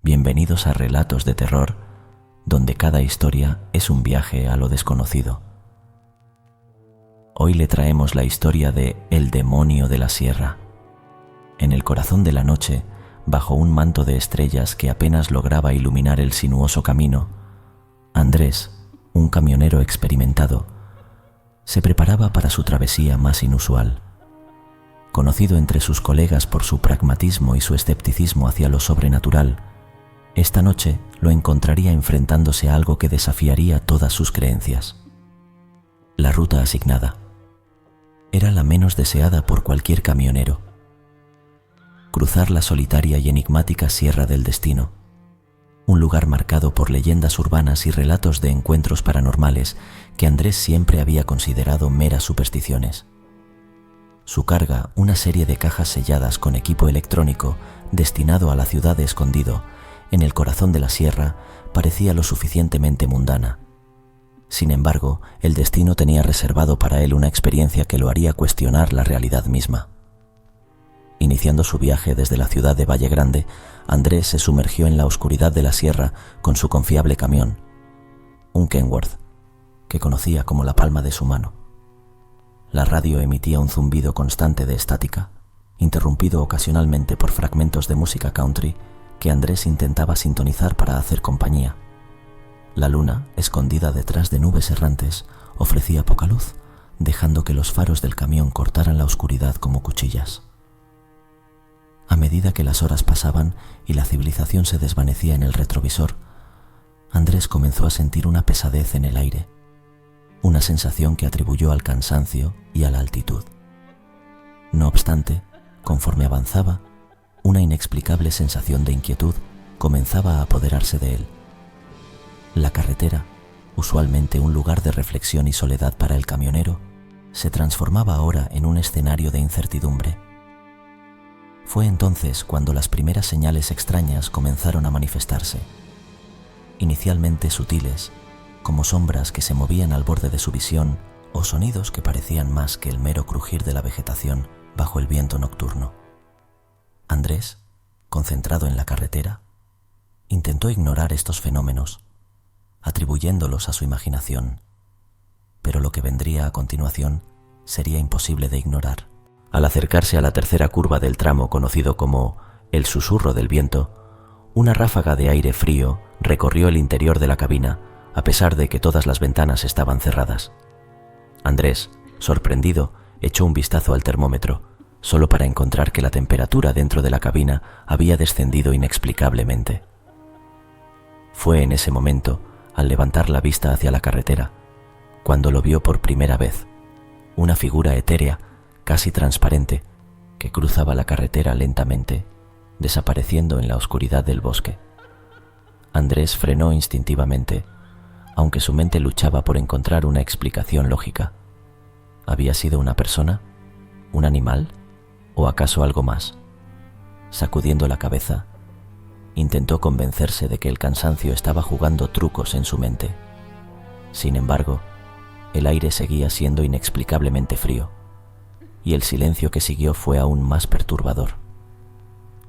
Bienvenidos a Relatos de Terror, donde cada historia es un viaje a lo desconocido. Hoy le traemos la historia de El demonio de la sierra. En el corazón de la noche, bajo un manto de estrellas que apenas lograba iluminar el sinuoso camino, Andrés, un camionero experimentado, se preparaba para su travesía más inusual. Conocido entre sus colegas por su pragmatismo y su escepticismo hacia lo sobrenatural, esta noche lo encontraría enfrentándose a algo que desafiaría todas sus creencias. La ruta asignada era la menos deseada por cualquier camionero. Cruzar la solitaria y enigmática Sierra del Destino, un lugar marcado por leyendas urbanas y relatos de encuentros paranormales que Andrés siempre había considerado meras supersticiones. Su carga, una serie de cajas selladas con equipo electrónico destinado a la ciudad de Escondido, en el corazón de la sierra, parecía lo suficientemente mundana. Sin embargo, el destino tenía reservado para él una experiencia que lo haría cuestionar la realidad misma. Iniciando su viaje desde la ciudad de Valle Grande, Andrés se sumergió en la oscuridad de la sierra con su confiable camión, un Kenworth, que conocía como la palma de su mano. La radio emitía un zumbido constante de estática, interrumpido ocasionalmente por fragmentos de música country que Andrés intentaba sintonizar para hacer compañía. La luna, escondida detrás de nubes errantes, ofrecía poca luz, dejando que los faros del camión cortaran la oscuridad como cuchillas. A medida que las horas pasaban y la civilización se desvanecía en el retrovisor, Andrés comenzó a sentir una pesadez en el aire, una sensación que atribuyó al cansancio y a la altitud. No obstante, conforme avanzaba, una inexplicable sensación de inquietud comenzaba a apoderarse de él. La carretera, usualmente un lugar de reflexión y soledad para el camionero, se transformaba ahora en un escenario de incertidumbre. Fue entonces cuando las primeras señales extrañas comenzaron a manifestarse. Inicialmente sutiles, como sombras que se movían al borde de su visión o sonidos que parecían más que el mero crujir de la vegetación bajo el viento nocturno. Andrés, concentrado en la carretera, intentó ignorar estos fenómenos, atribuyéndolos a su imaginación, pero lo que vendría a continuación sería imposible de ignorar. Al acercarse a la tercera curva del tramo conocido como el susurro del viento, una ráfaga de aire frío recorrió el interior de la cabina, a pesar de que todas las ventanas estaban cerradas. Andrés, sorprendido, echó un vistazo al termómetro, solo para encontrar que la temperatura dentro de la cabina había descendido inexplicablemente. Fue en ese momento, al levantar la vista hacia la carretera, cuando lo vio por primera vez, una figura etérea, casi transparente, que cruzaba la carretera lentamente, desapareciendo en la oscuridad del bosque. Andrés frenó instintivamente, aunque su mente luchaba por encontrar una explicación lógica. ¿Había sido una persona? ¿Un animal? ¿O acaso algo más? Sacudiendo la cabeza, intentó convencerse de que el cansancio estaba jugando trucos en su mente. Sin embargo, el aire seguía siendo inexplicablemente frío, y el silencio que siguió fue aún más perturbador.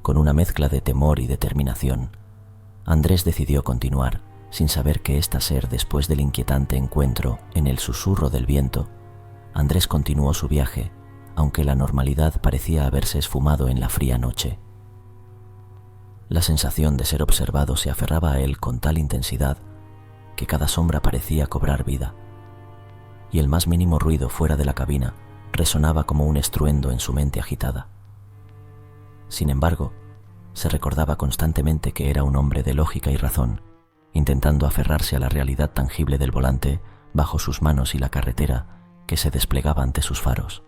Con una mezcla de temor y determinación, Andrés decidió continuar, sin saber qué ésta ser después del inquietante encuentro en el susurro del viento. Andrés continuó su viaje, aunque la normalidad parecía haberse esfumado en la fría noche. La sensación de ser observado se aferraba a él con tal intensidad que cada sombra parecía cobrar vida, y el más mínimo ruido fuera de la cabina resonaba como un estruendo en su mente agitada. Sin embargo, se recordaba constantemente que era un hombre de lógica y razón, intentando aferrarse a la realidad tangible del volante bajo sus manos y la carretera que se desplegaba ante sus faros.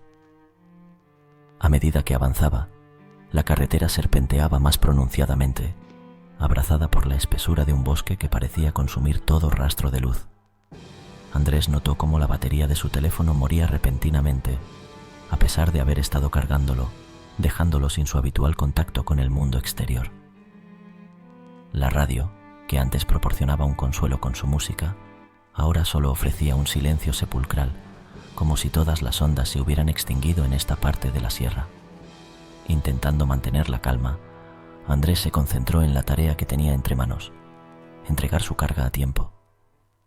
A medida que avanzaba, la carretera serpenteaba más pronunciadamente, abrazada por la espesura de un bosque que parecía consumir todo rastro de luz. Andrés notó cómo la batería de su teléfono moría repentinamente, a pesar de haber estado cargándolo, dejándolo sin su habitual contacto con el mundo exterior. La radio, que antes proporcionaba un consuelo con su música, ahora solo ofrecía un silencio sepulcral, como si todas las ondas se hubieran extinguido en esta parte de la sierra. Intentando mantener la calma, Andrés se concentró en la tarea que tenía entre manos, entregar su carga a tiempo.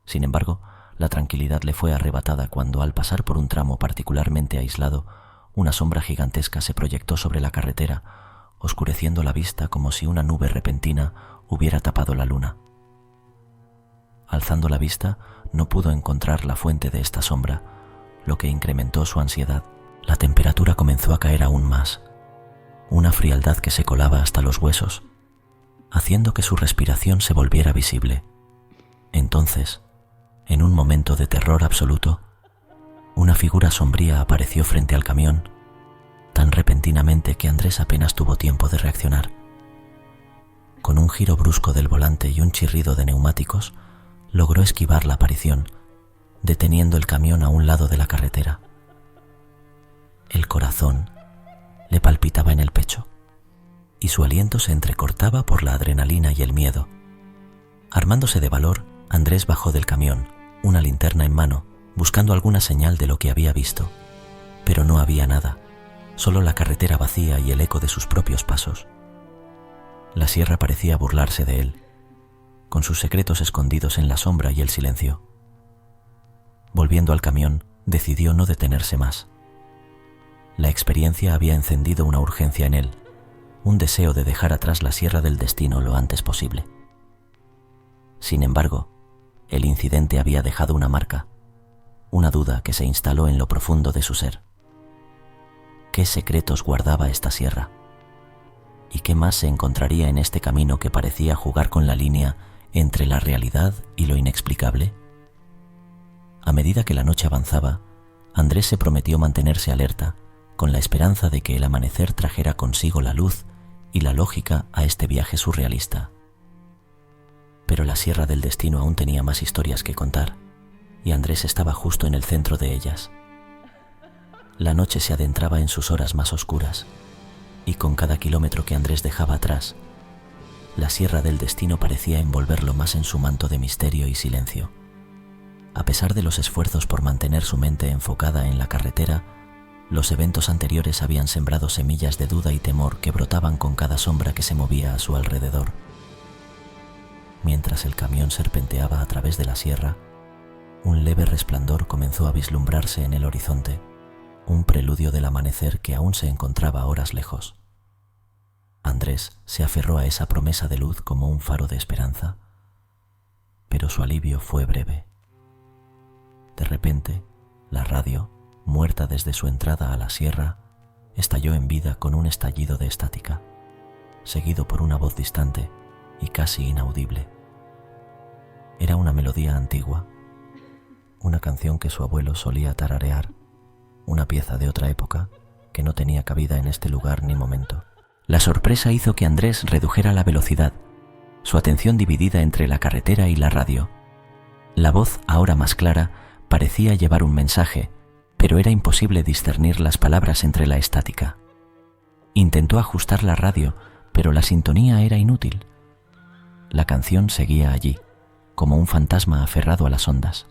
Sin embargo, la tranquilidad le fue arrebatada cuando, al pasar por un tramo particularmente aislado, una sombra gigantesca se proyectó sobre la carretera, oscureciendo la vista como si una nube repentina hubiera tapado la luna. Alzando la vista, no pudo encontrar la fuente de esta sombra, lo que incrementó su ansiedad. La temperatura comenzó a caer aún más, una frialdad que se colaba hasta los huesos, haciendo que su respiración se volviera visible. Entonces, en un momento de terror absoluto, una figura sombría apareció frente al camión, tan repentinamente que Andrés apenas tuvo tiempo de reaccionar. Con un giro brusco del volante y un chirrido de neumáticos, logró esquivar la aparición, deteniendo el camión a un lado de la carretera. El corazón le palpitaba en el pecho, y su aliento se entrecortaba por la adrenalina y el miedo. Armándose de valor, Andrés bajó del camión, una linterna en mano, buscando alguna señal de lo que había visto. Pero no había nada, solo la carretera vacía y el eco de sus propios pasos. La sierra parecía burlarse de él, con sus secretos escondidos en la sombra y el silencio. Volviendo al camión, decidió no detenerse más. La experiencia había encendido una urgencia en él, un deseo de dejar atrás la sierra del destino lo antes posible. Sin embargo, el incidente había dejado una marca, una duda que se instaló en lo profundo de su ser. ¿Qué secretos guardaba esta sierra? ¿Y qué más se encontraría en este camino que parecía jugar con la línea entre la realidad y lo inexplicable? A medida que la noche avanzaba, Andrés se prometió mantenerse alerta, con la esperanza de que el amanecer trajera consigo la luz y la lógica a este viaje surrealista. Pero la sierra del destino aún tenía más historias que contar, y Andrés estaba justo en el centro de ellas. La noche se adentraba en sus horas más oscuras, y con cada kilómetro que Andrés dejaba atrás, la sierra del destino parecía envolverlo más en su manto de misterio y silencio. A pesar de los esfuerzos por mantener su mente enfocada en la carretera, los eventos anteriores habían sembrado semillas de duda y temor que brotaban con cada sombra que se movía a su alrededor. Mientras el camión serpenteaba a través de la sierra, un leve resplandor comenzó a vislumbrarse en el horizonte, un preludio del amanecer que aún se encontraba horas lejos. Andrés se aferró a esa promesa de luz como un faro de esperanza, pero su alivio fue breve. De repente, la radio, muerta desde su entrada a la sierra, estalló en vida con un estallido de estática, seguido por una voz distante y casi inaudible. Era una melodía antigua, una canción que su abuelo solía tararear, una pieza de otra época que no tenía cabida en este lugar ni momento. La sorpresa hizo que Andrés redujera la velocidad, su atención dividida entre la carretera y la radio. La voz, ahora más clara, parecía llevar un mensaje, pero era imposible discernir las palabras entre la estática. Intentó ajustar la radio, pero la sintonía era inútil. La canción seguía allí, como un fantasma aferrado a las ondas.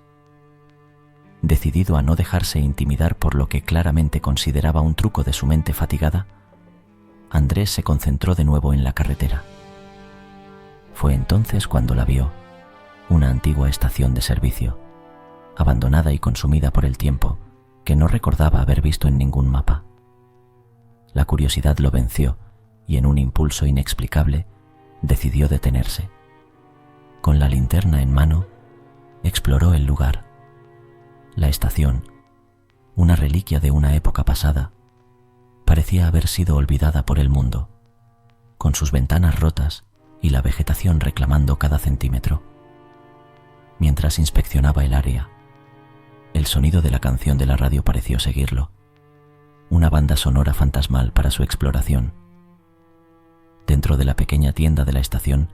Decidido a no dejarse intimidar por lo que claramente consideraba un truco de su mente fatigada, Andrés se concentró de nuevo en la carretera. Fue entonces cuando la vio, una antigua estación de servicio, abandonada y consumida por el tiempo, que no recordaba haber visto en ningún mapa. La curiosidad lo venció y en un impulso inexplicable decidió detenerse. Con la linterna en mano, exploró el lugar. La estación, una reliquia de una época pasada, parecía haber sido olvidada por el mundo, con sus ventanas rotas y la vegetación reclamando cada centímetro. Mientras inspeccionaba el área, el sonido de la canción de la radio pareció seguirlo, una banda sonora fantasmal para su exploración. Dentro de la pequeña tienda de la estación,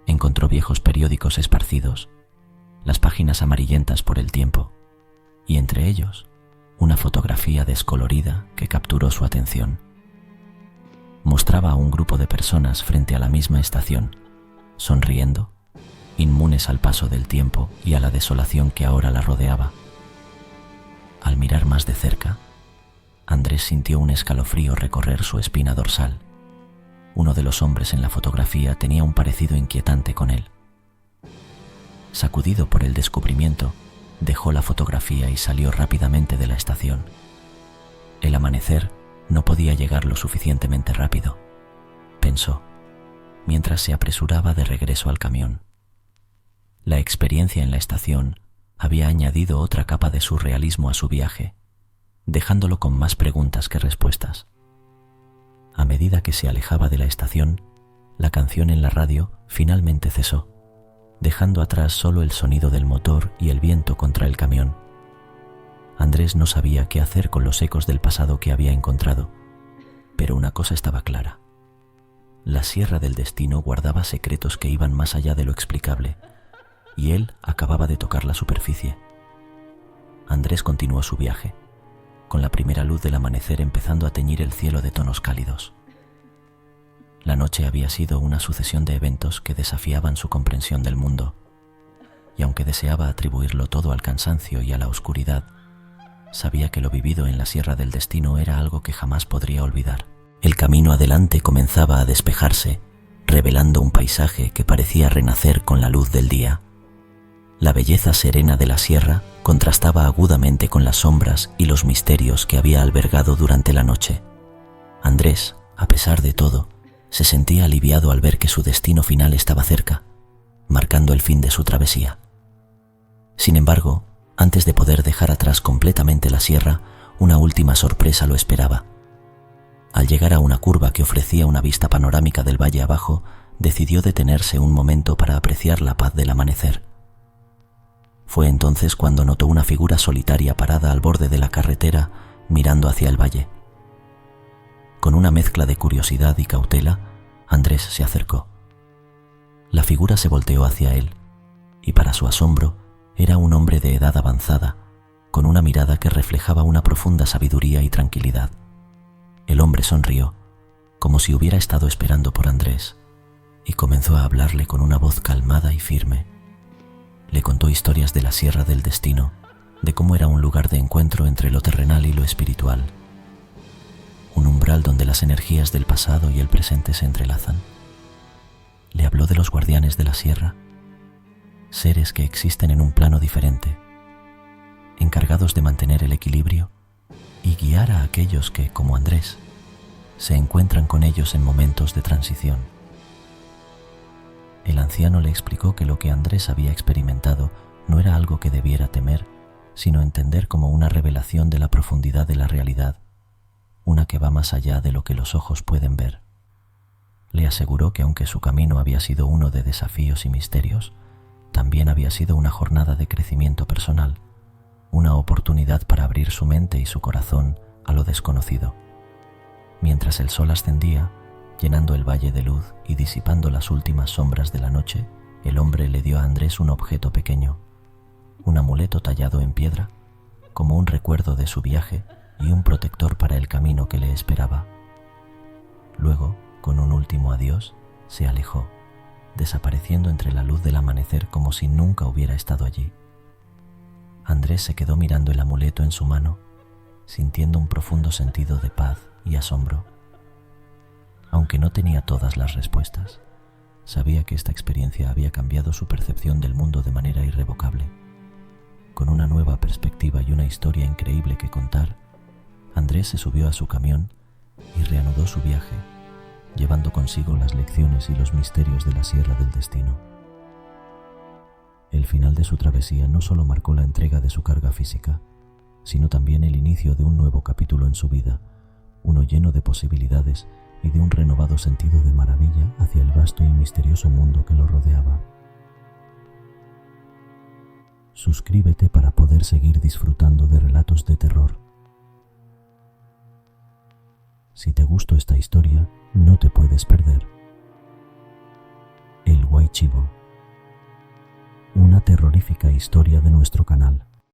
encontró viejos periódicos esparcidos, las páginas amarillentas por el tiempo, y entre ellos, una fotografía descolorida que capturó su atención. Mostraba a un grupo de personas frente a la misma estación, sonriendo, inmunes al paso del tiempo y a la desolación que ahora la rodeaba. Al mirar más de cerca, Andrés sintió un escalofrío recorrer su espina dorsal, Uno de los hombres en la fotografía tenía un parecido inquietante con él. Sacudido por el descubrimiento, dejó la fotografía y salió rápidamente de la estación. El amanecer no podía llegar lo suficientemente rápido, pensó, mientras se apresuraba de regreso al camión. La experiencia en la estación había añadido otra capa de surrealismo a su viaje, dejándolo con más preguntas que respuestas. A medida que se alejaba de la estación, la canción en la radio finalmente cesó, dejando atrás solo el sonido del motor y el viento contra el camión. Andrés no sabía qué hacer con los ecos del pasado que había encontrado, pero una cosa estaba clara. La Sierra del Destino guardaba secretos que iban más allá de lo explicable, y él acababa de tocar la superficie. Andrés continuó su viaje, con la primera luz del amanecer empezando a teñir el cielo de tonos cálidos. La noche había sido una sucesión de eventos que desafiaban su comprensión del mundo, y aunque deseaba atribuirlo todo al cansancio y a la oscuridad, sabía que lo vivido en la Sierra del Destino era algo que jamás podría olvidar. El camino adelante comenzaba a despejarse, revelando un paisaje que parecía renacer con la luz del día. La belleza serena de la sierra contrastaba agudamente con las sombras y los misterios que había albergado durante la noche. Andrés, a pesar de todo, se sentía aliviado al ver que su destino final estaba cerca, marcando el fin de su travesía. Sin embargo, antes de poder dejar atrás completamente la sierra, una última sorpresa lo esperaba. Al llegar a una curva que ofrecía una vista panorámica del valle abajo, decidió detenerse un momento para apreciar la paz del amanecer. Fue entonces cuando notó una figura solitaria parada al borde de la carretera, mirando hacia el valle. Con una mezcla de curiosidad y cautela, Andrés se acercó. La figura se volteó hacia él, y para su asombro, era un hombre de edad avanzada, con una mirada que reflejaba una profunda sabiduría y tranquilidad. El hombre sonrió, como si hubiera estado esperando por Andrés, y comenzó a hablarle con una voz calmada y firme. Le contó historias de la Sierra del Destino, de cómo era un lugar de encuentro entre lo terrenal y lo espiritual, un umbral donde las energías del pasado y el presente se entrelazan. Le habló de los guardianes de la sierra, seres que existen en un plano diferente, encargados de mantener el equilibrio y guiar a aquellos que, como Andrés, se encuentran con ellos en momentos de transición. El anciano le explicó que lo que Andrés había experimentado no era algo que debiera temer, sino entender como una revelación de la profundidad de la realidad, una que va más allá de lo que los ojos pueden ver. Le aseguró que aunque su camino había sido uno de desafíos y misterios, también había sido una jornada de crecimiento personal, una oportunidad para abrir su mente y su corazón a lo desconocido. Mientras el sol ascendía, llenando el valle de luz y disipando las últimas sombras de la noche, el hombre le dio a Andrés un objeto pequeño, un amuleto tallado en piedra, como un recuerdo de su viaje y un protector para el camino que le esperaba. Luego, con un último adiós, se alejó, desapareciendo entre la luz del amanecer como si nunca hubiera estado allí. Andrés se quedó mirando el amuleto en su mano, sintiendo un profundo sentido de paz y asombro. Aunque no tenía todas las respuestas, sabía que esta experiencia había cambiado su percepción del mundo de manera irrevocable. Con una nueva perspectiva y una historia increíble que contar, Andrés se subió a su camión y reanudó su viaje, llevando consigo las lecciones y los misterios de la Sierra del Destino. El final de su travesía no solo marcó la entrega de su carga física, sino también el inicio de un nuevo capítulo en su vida, uno lleno de posibilidades y de un renovado sentido de maravilla hacia el vasto y misterioso mundo que lo rodeaba. Suscríbete para poder seguir disfrutando de relatos de terror. Si te gustó esta historia, no te puedes perder El Guaychivo, una terrorífica historia de nuestro canal.